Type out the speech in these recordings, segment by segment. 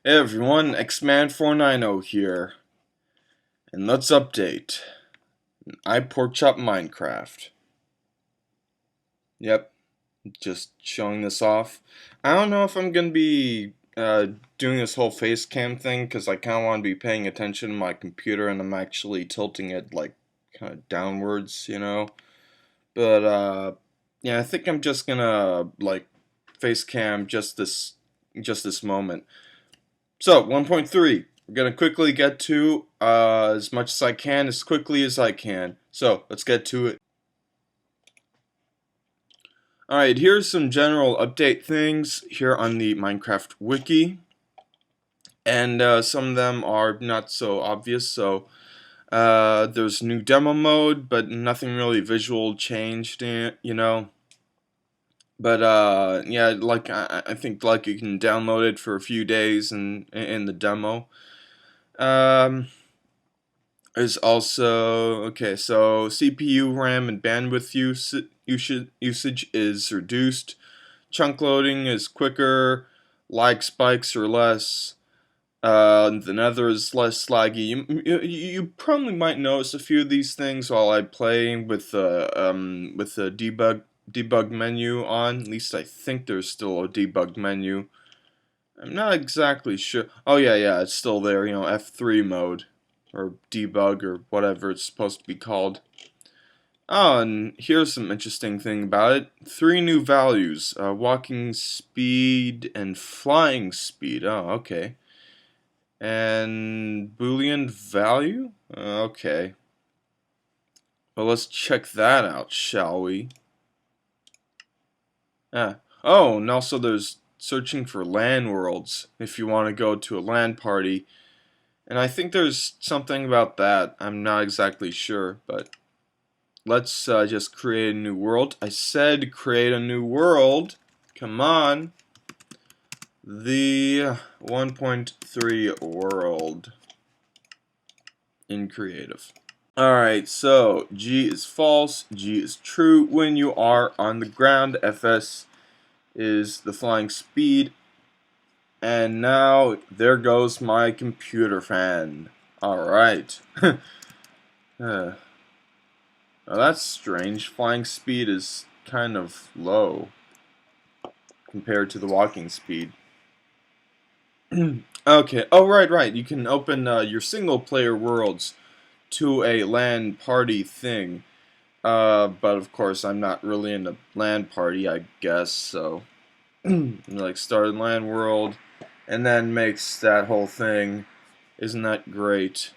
Hey everyone, Xman490 here, and let's update. I pork chop Minecraft. Yep, just showing this off. I don't know if I'm gonna be doing this whole face cam thing because I kind of want to be paying attention to my computer, and I'm actually tilting it like kind of downwards, you know. But yeah, I think I'm just gonna like face cam just this moment. So, 1.3. We're going to quickly get to as much as I can, as quickly as I can. So, let's get to it. Alright, here's some general update things here on the Minecraft Wiki. And some of them are not so obvious, so there's new demo mode, but nothing really visual changed, you know. But yeah, like I think like you can download it for a few days in the demo. Um, There's also, okay, so CPU, RAM, and bandwidth usage is reduced. Chunk loading is quicker. Lag spikes are less. The Nether is less laggy. You probably might notice a few of these things while I play with the debug menu on. At least I think there's still a debug menu. I'm not exactly sure. Oh yeah, it's still there. You know, F3 mode or debug or whatever it's supposed to be called. Oh, and here's some interesting thing about it. 3 new values, walking speed and flying speed. Oh, okay. And Boolean value? Okay. Well, let's check that out, shall we? Ah. Oh, and also there's searching for LAN worlds if you want to go to a LAN party. And I think there's something about that. I'm not exactly sure, but let's just create a new world. I said create a new world. Come on. The 1.3 world in creative. Alright, so G is false, G is true. When you are on the ground, FS is the flying speed. And now, there goes my computer fan. Alright. Well, that's strange. Flying speed is kind of low compared to the walking speed. Okay. Oh, right. You can open your single-player worlds to a LAN party thing. But of course, I'm not really in a LAN party, I guess. So, like, start a LAN world, and then makes that whole thing. Isn't that great?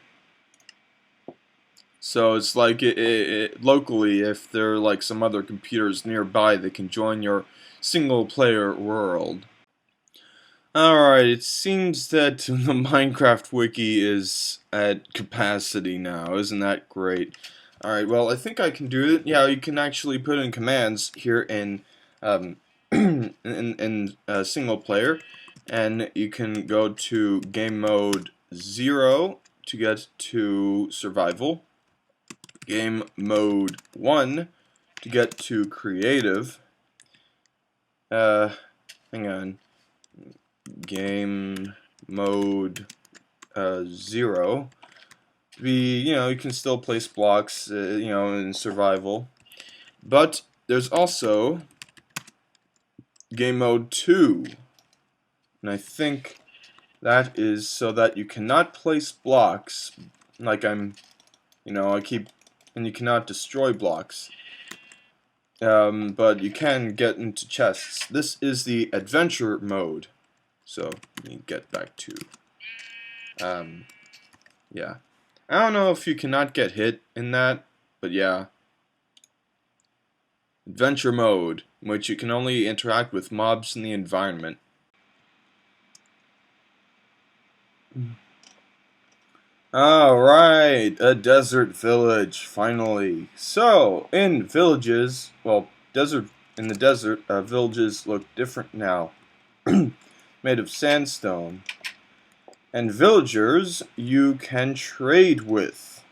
So it's like locally, if there are like some other computers nearby, they can join your single-player world. Alright, it seems that the Minecraft wiki is at capacity now. Isn't that great? Alright, well, I think I can do it. Yeah, you can actually put in commands here in in single player, and you can go to game mode 0 to get to survival, game mode 1 to get to creative. Hang on. Game mode 0. You can still place blocks, in survival. But there's also game mode 2. And I think that is so that you cannot place blocks, like and you cannot destroy blocks. But you can get into chests. This is the adventure mode. So, let me get back to, yeah. I don't know if you cannot get hit in that, but yeah. Adventure mode, in which you can only interact with mobs in the environment. Alright, a desert village, finally. So, in villages, well, in the desert, villages look different now. Made of sandstone. And villagers you can trade with.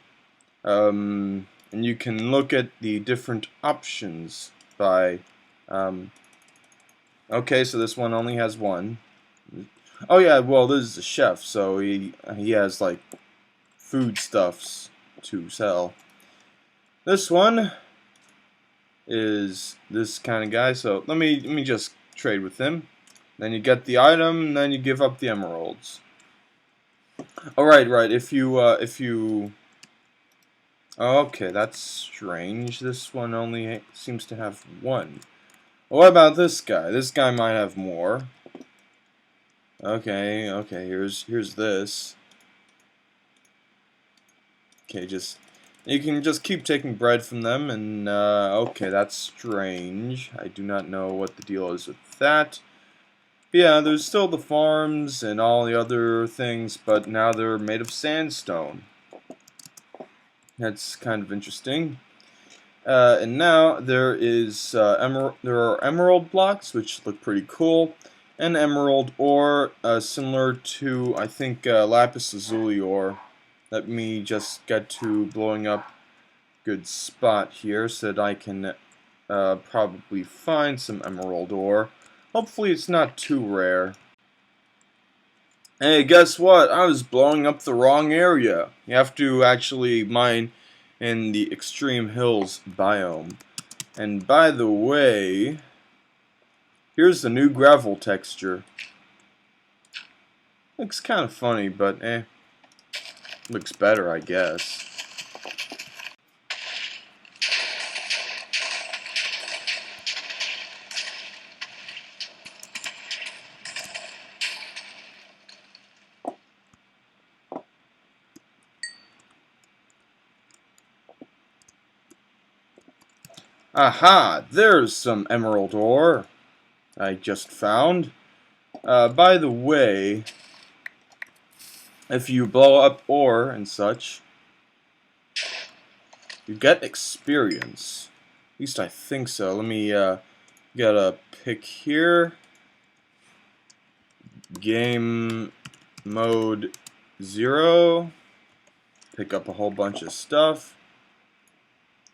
And you can look at the different options by, okay, so this one only has one. Oh yeah, well, this is a chef, so he has like foodstuffs to sell. This one is this kind of guy, so let me just trade with him. Then you get the item, and then you give up the emeralds. Oh right. If you okay, that's strange. This one only seems to have one. Well, what about this guy? This guy might have more. Okay. Here's this. Okay, just you can just keep taking bread from them, and okay, that's strange. I do not know what the deal is with that. But yeah, there's still the farms and all the other things, but now they're made of sandstone. That's kind of interesting. And now there are emerald blocks, which look pretty cool, and emerald ore, similar to I think lapis lazuli ore. Let me just get to blowing up good spot here so that I can probably find some emerald ore. Hopefully it's not too rare. Hey, guess what? I was blowing up the wrong area. You have to actually mine in the extreme hills biome. And by the way, here's the new gravel texture. Looks kind of funny, but looks better, I guess. Aha! There's some emerald ore I just found. By the way, if you blow up ore and such, you get experience. At least I think so. Let me get a pick here. Game mode 0. Pick up a whole bunch of stuff.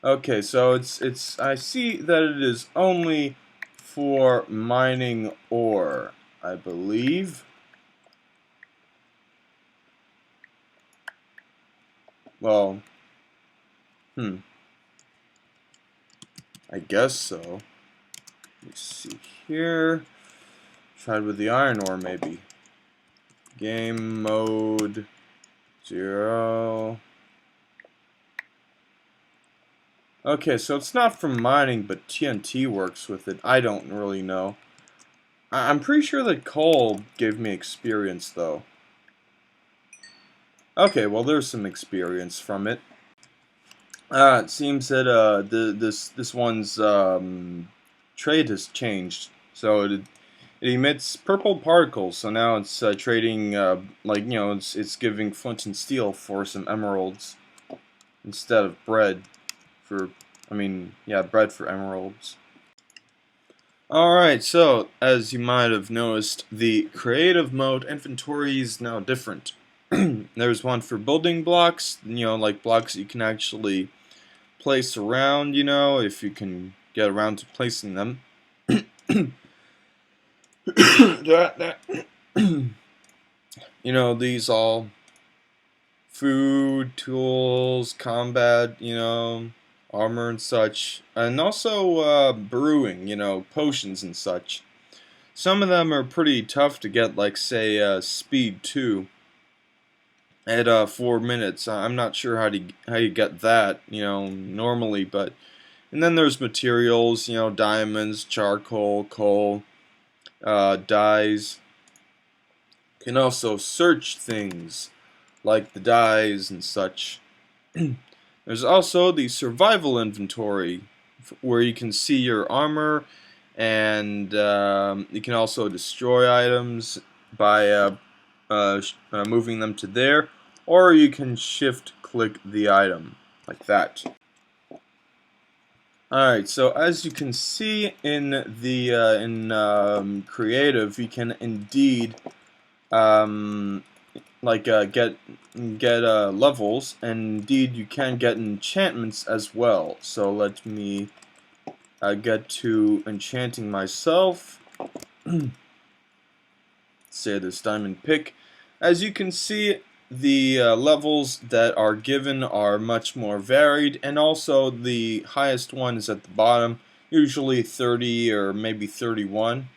Okay, so it's I see that it is only for mining ore, I believe. Well, I guess so. Let me see here. Tried with the iron ore, maybe. Game mode 0. Okay, so it's not from mining, but TNT works with it. I don't really know. I'm pretty sure that coal gave me experience, though. Okay, well, there's some experience from it. It seems that this one's trade has changed. So it emits purple particles. So now it's trading like it's giving flint and steel for some emeralds instead of bread for bread for emeralds. Alright, so as you might have noticed, the creative mode inventory is now different. There's one for building blocks, like blocks you can actually place around, if you can get around to placing them. These all food, tools, combat, armor and such, and also brewing, potions and such. Some of them are pretty tough to get, like say speed 2 at 4 minutes. I'm not sure how you get that, normally, but and then there's materials, diamonds, charcoal, coal, dyes. You can also search things like the dyes and such. There's also the survival inventory where you can see your armor, and you can also destroy items by moving them to there, or you can shift click the item like that. Alright, so as you can see in the creative, you can indeed get levels, and indeed you can get enchantments as well. So let me get to enchanting myself. say this diamond pick. As you can see, the levels that are given are much more varied, and also the highest one is at the bottom, usually 30 or maybe 31.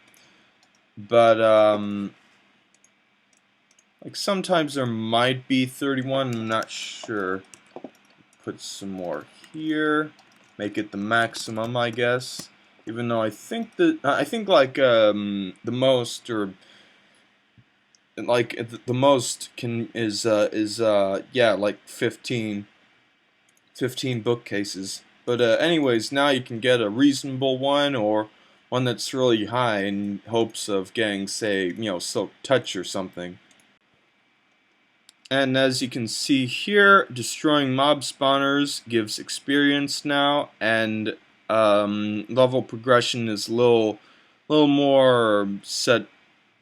But like sometimes there might be 31, I'm not sure. Put some more here, make it the maximum, I guess. Even though I think that like the most, or like the most can is yeah, like 15 bookcases. But anyways, now you can get a reasonable one, or one that's really high in hopes of getting, say, Silk Touch or something. And as you can see here, destroying mob spawners gives experience now, and level progression is a little more set,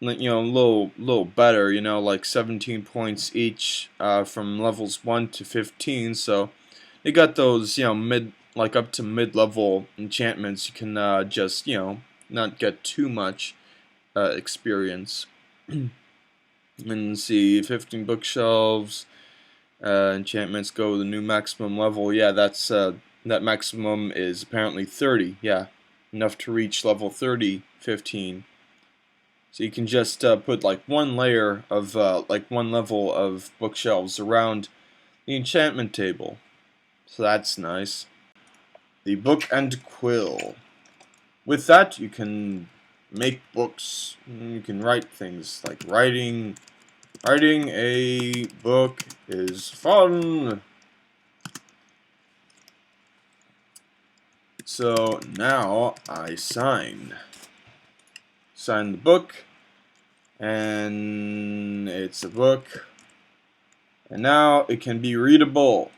a little better, like 17 points each from levels 1 to 15. So they got those, like up to mid-level enchantments. You can just, not get too much experience. And see, 15 bookshelves, enchantments go to the new maximum level. Yeah, that's that maximum is apparently 30. Yeah, enough to reach level 30, 15. So you can just put like one layer of like one level of bookshelves around the enchantment table. So that's nice. The book and quill. With that, you can make books. You can write things like writing. Writing a book is fun. So now I sign the book, and it's a book, and now it can be readable,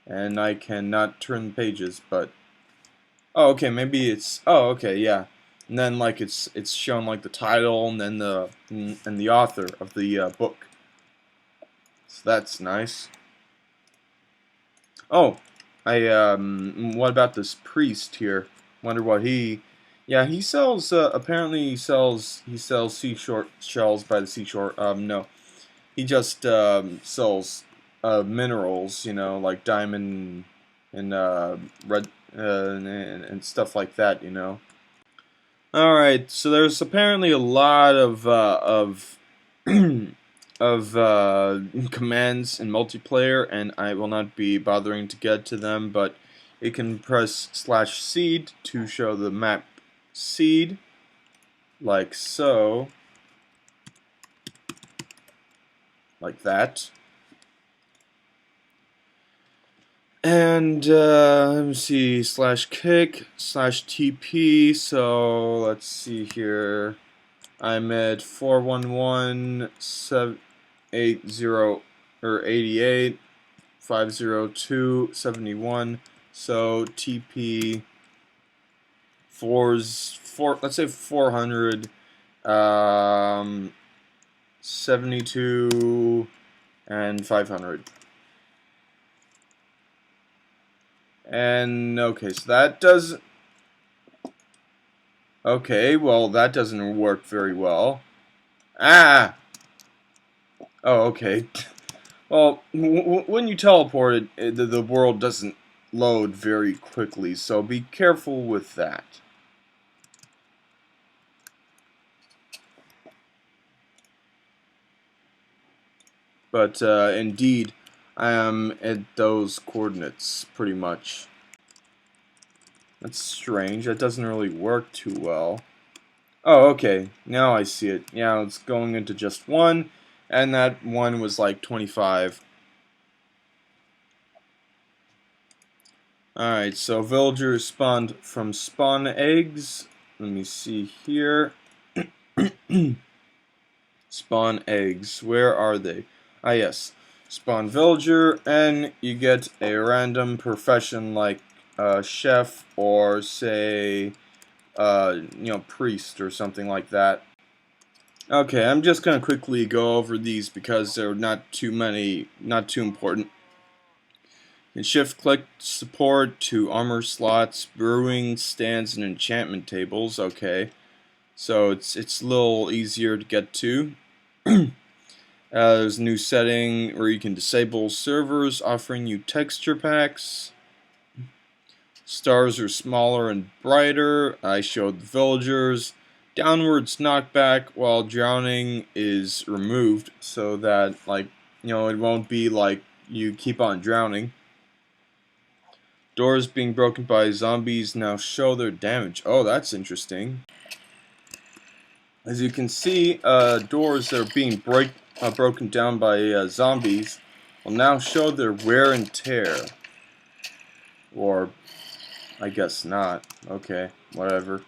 and I cannot turn the pages, but oh, okay, maybe it's, oh, okay, yeah, and then like it's shown like the title and then the author of the book, so that's nice. Oh, what about this priest here? Wonder what he, yeah, he sells, apparently he sells seashore shells by the seashore. No, he just sells minerals, like diamond and red and stuff like that, Alright, so there's apparently a lot of of commands in multiplayer, and I will not be bothering to get to them, but you can press /seed to show the map seed, like so, like that. And let me see, /kick, /TP, so let's see here. I'm at 411-780 or 88, 502-71. So TP let's say 400, 72 and 500. And okay, so that does. Okay, well that doesn't work very well. Ah. Oh, okay. Well, when you teleport, the world doesn't load very quickly, so be careful with that. But indeed, I am at those coordinates pretty much. That's strange. That doesn't really work too well. Oh, okay. Now I see it. Yeah, it's going into just one, and that one was like 25. Alright, so villagers spawned from spawn eggs. Let me see here. Spawn eggs. Where are they? Ah, yes. Spawn villager, and you get a random profession like chef, or say, priest or something like that. Okay, I'm just gonna quickly go over these because they're not too important. You can shift-click support to armor slots, brewing stands, and enchantment tables. Okay. so it's a little easier to get to. There's a new setting where you can disable servers offering you texture packs. Stars are smaller and brighter. I showed the villagers. Downwards knockback while drowning is removed so that, like, it won't be like you keep on drowning. Doors being broken by zombies now show their damage. Oh, that's interesting. As you can see, doors that are being broken down by zombies will now show their wear and tear. Or, I guess not. Okay, whatever.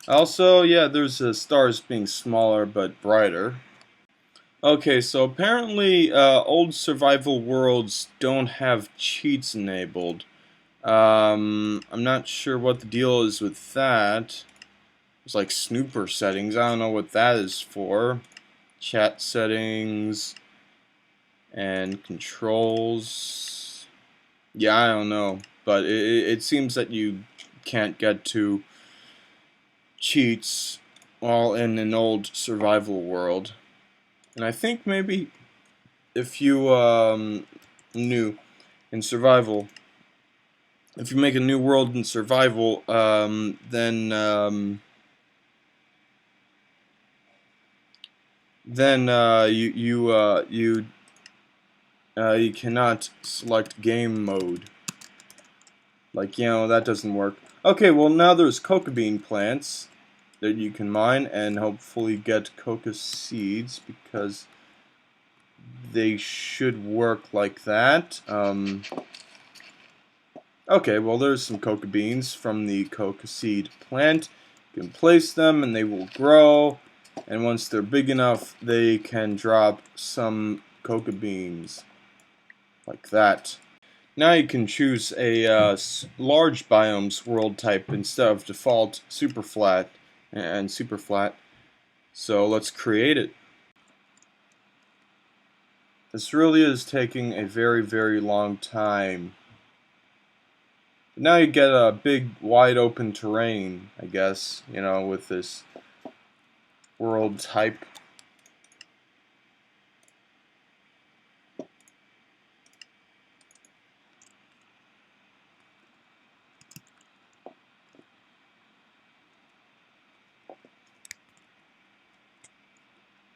Also, yeah, there's stars being smaller but brighter. Okay, so apparently old survival worlds don't have cheats enabled. I'm not sure what the deal is with that. It's like snooper settings. I don't know what that is for. Chat settings and controls. Yeah, I don't know. But it seems that you can't get to cheats while in an old survival world. And I think maybe if you new in survival, if you make a new world in survival, then you cannot select game mode. Like, that doesn't work. Okay, well now there's coca bean plants that you can mine and hopefully get coca seeds because they should work like that. Okay, well there's some coca beans from the coca seed plant. You can place them and they will grow, and once they're big enough they can drop some coca beans like that. Now you can choose a large biomes world type instead of default super flat and super flat. So let's create it. This really is taking a very, very long time. But now you get a big, wide open terrain, I guess, with this world type.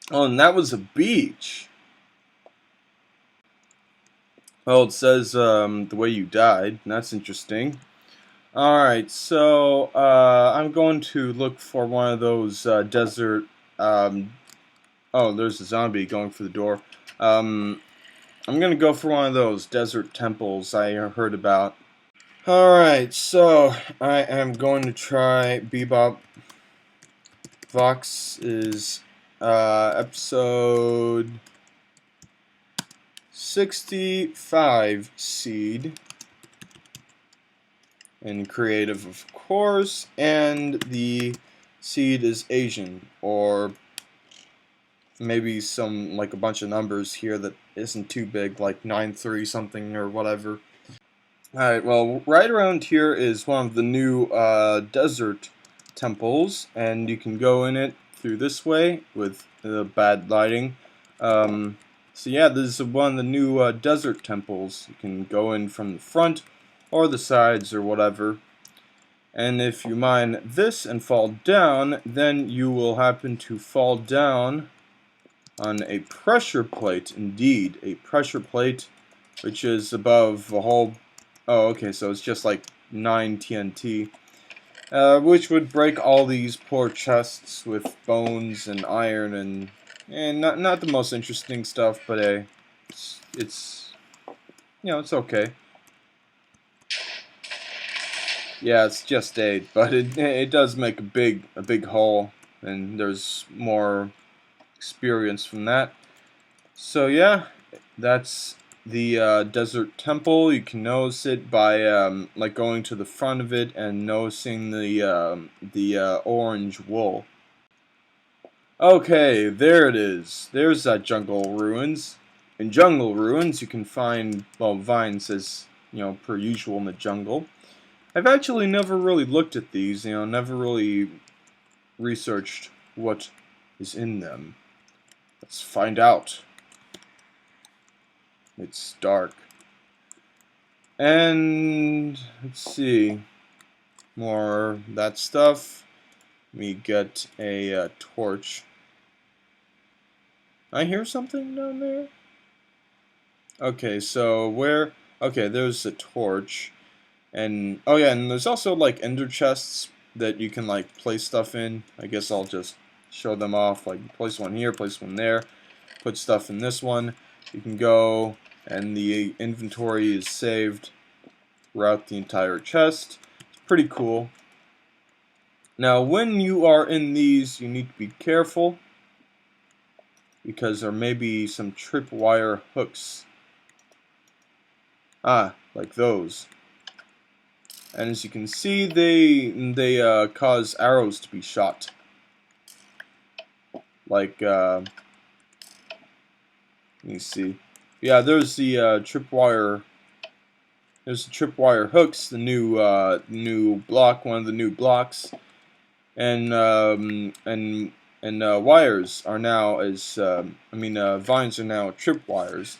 Oh, and that was a beach. Well, it says the way you died, and that's interesting. Alright, so I'm going to look for one of those desert... oh, there's a zombie going for the door. I'm going to go for one of those desert temples I heard about. Alright, so I am going to try Bebop. Vox is episode 65 seed. And creative, of course, and the seed is Asian, or maybe some, like, a bunch of numbers here that isn't too big, like 93 something or whatever. Alright, well, right around here is one of the new desert temples, and you can go in it through this way with bad lighting. So yeah, this is one of the new desert temples. You can go in from the front or the sides or whatever. And if you mine this and fall down, then you will happen to fall down on a pressure plate. Indeed, a pressure plate, which is above a whole... Oh, okay, so it's just like 9 TNT. Which would break all these poor chests with bones and iron and not the most interesting stuff, but it's it's okay. Yeah, it's just 8, but it does make a big hole, and there's more experience from that. So yeah, that's the desert temple. You can notice it by like going to the front of it and noticing the orange wool. Okay, there it is. There's that jungle ruins. In jungle ruins, you can find, well, vines as per usual in the jungle. I've actually never really looked at these, never really researched what is in them. Let's find out. It's dark. And let's see. More that stuff. We get a torch. I hear something down there? Okay, so where... Okay, there's a torch. And, oh yeah, and there's also, like, ender chests that you can, like, place stuff in. I guess I'll just show them off. Like, place one here, place one there. Put stuff in this one. You can go, and the inventory is saved throughout the entire chest. It's pretty cool. Now, when you are in these, you need to be careful, because there may be some tripwire hooks. Ah, like those. And as you can see, they cause arrows to be shot. Like, let me see. Yeah, there's the tripwire. There's the tripwire hooks, the new block, one of the new blocks, and wires are now vines are now tripwires.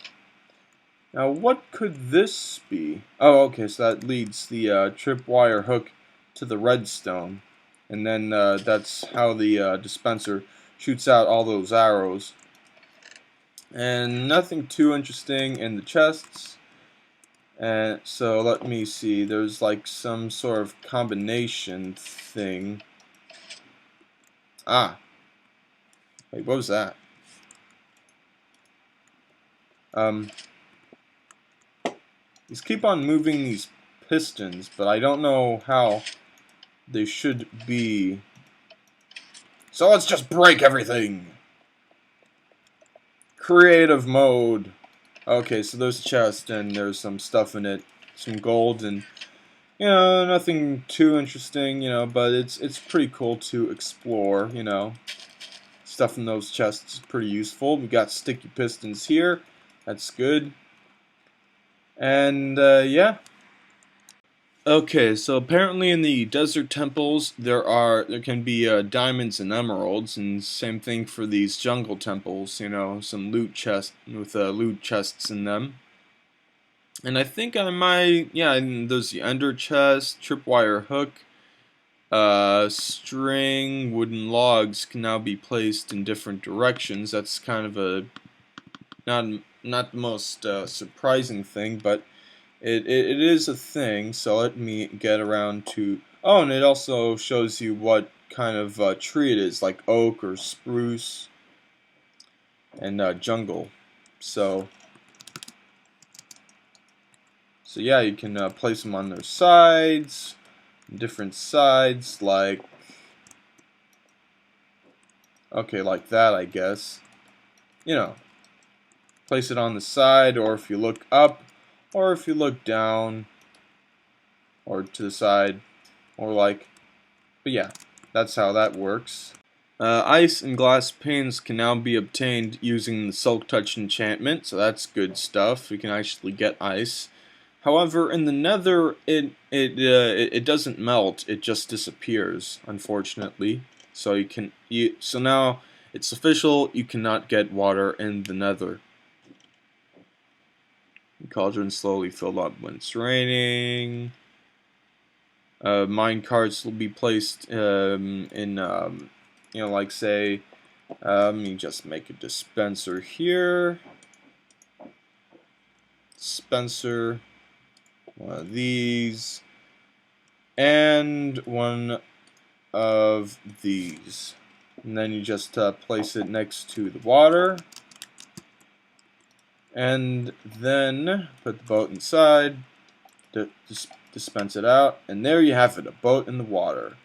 Now, what could this be? Oh, okay, so that leads the tripwire hook to the redstone. And then that's how the dispenser shoots out all those arrows. And nothing too interesting in the chests. And so let me see, there's like some sort of combination thing. Ah. Wait, what was that? Just keep on moving these pistons, but I don't know how they should be. So let's just break everything! Creative mode. Okay, so there's a chest and there's some stuff in it. Some gold and, nothing too interesting, but it's pretty cool to explore, Stuff in those chests is pretty useful. We got sticky pistons here. That's good. And, yeah. Okay, so apparently in the desert temples there can be diamonds and emeralds, and same thing for these jungle temples. Some loot chests with loot chests in them. And I think I might, yeah. And there's the ender chest, tripwire hook, string, wooden logs can now be placed in different directions. That's kind of a not the most surprising thing, but it is a thing. So let me get around to... Oh, and it also shows you what kind of tree it is, like oak or spruce and jungle. So yeah, you can place them on their sides, different sides, like... Okay, like that, I guess. Place it on the side, or if you look up, or if you look down, or to the side, or like, but yeah, that's how that works. Ice and glass panes can now be obtained using the Silk Touch enchantment, so that's good stuff. We can actually get ice. However, in the Nether, it doesn't melt; it just disappears, unfortunately. So so now it's official. You cannot get water in the Nether. Cauldron slowly fill up when it's raining. Mine carts will be placed like say, let me just make a dispenser here. Dispenser, one of these, and one of these. And then you just place it next to the water. And then put the boat inside, dispense it out, and there you have it, a boat in the water.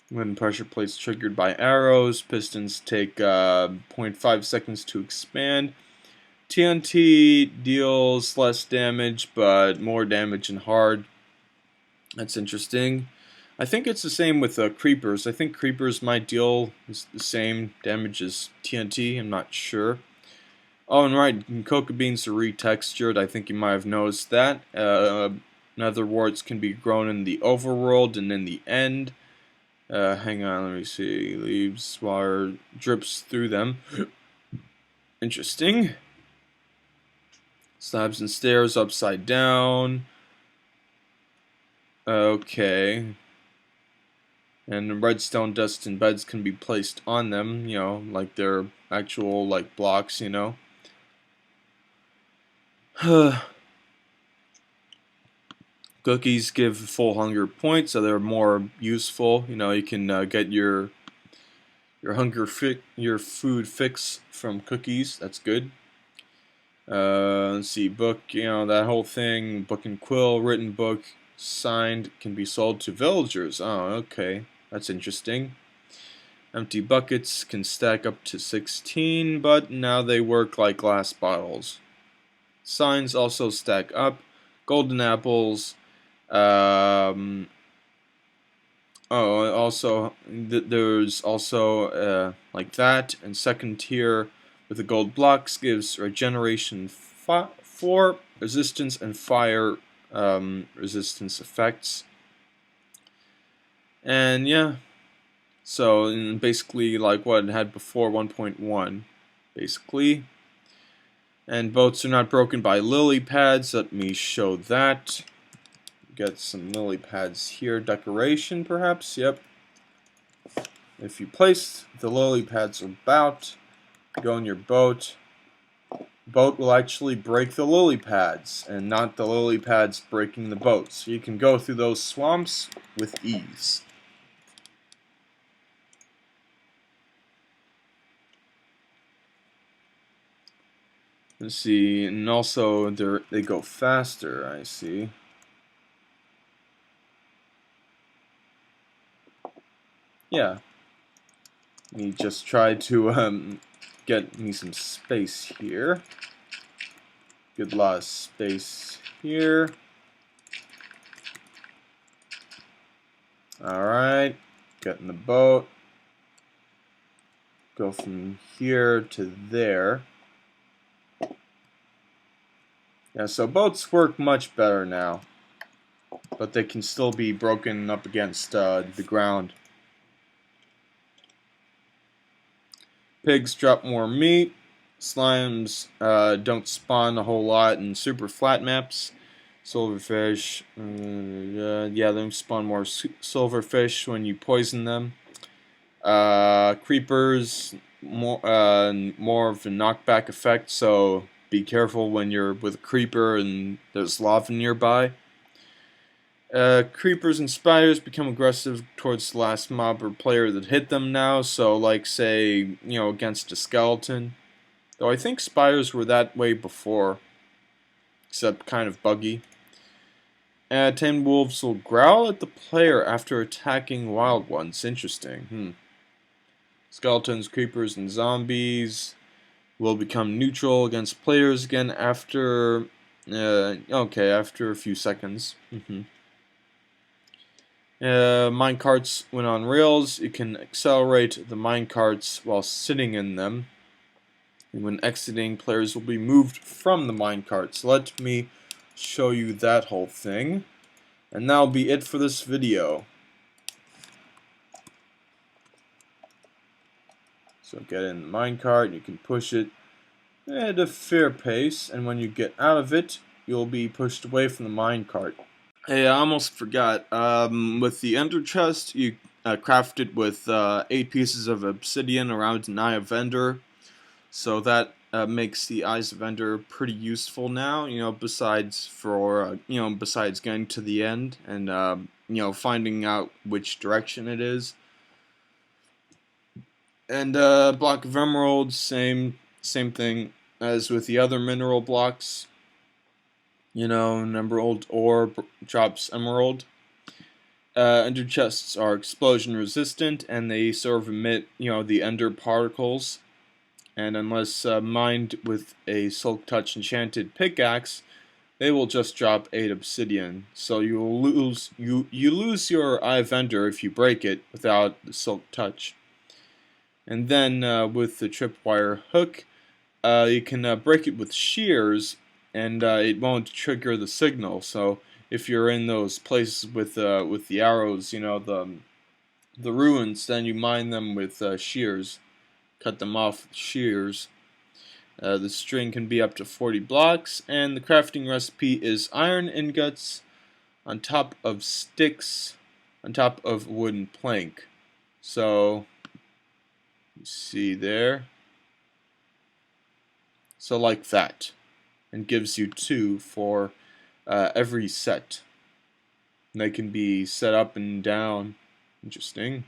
When pressure plates triggered by arrows, pistons take 0.5 seconds to expand. TNT deals less damage, but more damage and hard. That's interesting. I think it's the same with creepers. I think creepers might deal the same damage as TNT. I'm not sure. Oh, and right, cocoa beans are retextured. I think you might have noticed that. Nether warts can be grown in the overworld and in the end. Hang on, let me see. Leaves, water drips through them. Interesting. Slabs and stairs upside down. Okay. And redstone dust and beds can be placed on them, you know, like they're actual, like, blocks, you know. Cookies give full hunger points, so they're more useful. You know, you can get your your food fix from cookies. That's good. Let's see, book. You know, that whole thing. Book and quill, written book, signed, can be sold to villagers. Oh, okay, that's interesting. Empty buckets can stack up to 16, but now they work like glass bottles. Signs also stack up. Golden apples. Um, also, there's also like that, and second tier with the gold blocks gives regeneration 4, resistance, and fire resistance effects. And yeah, so basically like what it had before 1.1, basically. And boats are not broken by lily pads. Let me show that. Get some lily pads here. Decoration, perhaps. Yep. If you place the lily pads about, go in your boat. Boat will actually break the lily pads, and not the lily pads breaking the boat. So you can go through those swamps with ease. Let's see, and also they go faster. I see. Yeah. Let me just try to get me some space here. Good lot of space here. Alright, get in the boat. Go from here to there. Yeah, so boats work much better now. But they can still be broken up against the ground. Pigs drop more meat. Slimes don't spawn a whole lot in super flat maps. Silverfish, yeah, they spawn more silverfish when you poison them. Creepers, more of a knockback effect, so be careful when you're with a creeper and there's lava nearby. Creepers and spiders become aggressive towards the last mob or player that hit them now, so like say, you know, against a skeleton. Though I think spiders were that way before, except kind of buggy. 10 wolves will growl at the player after attacking wild ones. Interesting. Skeletons, creepers, and zombies will become neutral against players again after, after a few seconds. Minecarts, when on rails, you can accelerate the minecarts while sitting in them. And when exiting, players will be moved from the minecarts. Let me show you that whole thing. And that'll be it for this video. So get in the minecart, you can push it at a fair pace, and when you get out of it, you'll be pushed away from the minecart. Hey, I almost forgot. With the ender chest, you craft it with 8 pieces of obsidian around an eye of ender. So that makes the eyes of ender pretty useful now. You know, besides besides getting to the end and finding out which direction it is. And block of emeralds, same thing as with the other mineral blocks. You know, an emerald ore drops emerald. Ender chests are explosion resistant, and they sort of emit, the ender particles. And unless mined with a Silk Touch enchanted pickaxe, they will just drop 8 obsidian. So you will lose you lose your Eye of Ender if you break it without the Silk Touch. And then with the tripwire hook, you can break it with shears, and it won't trigger the signal. So if you're in those places with the arrows, you know, the ruins, then you mine them with shears. Cut them off with shears. The string can be up to 40 blocks, and the crafting recipe is iron ingots on top of sticks on top of wooden plank. So you see there. So like that, and gives you 2 for every set. And they can be set up and down. Interesting.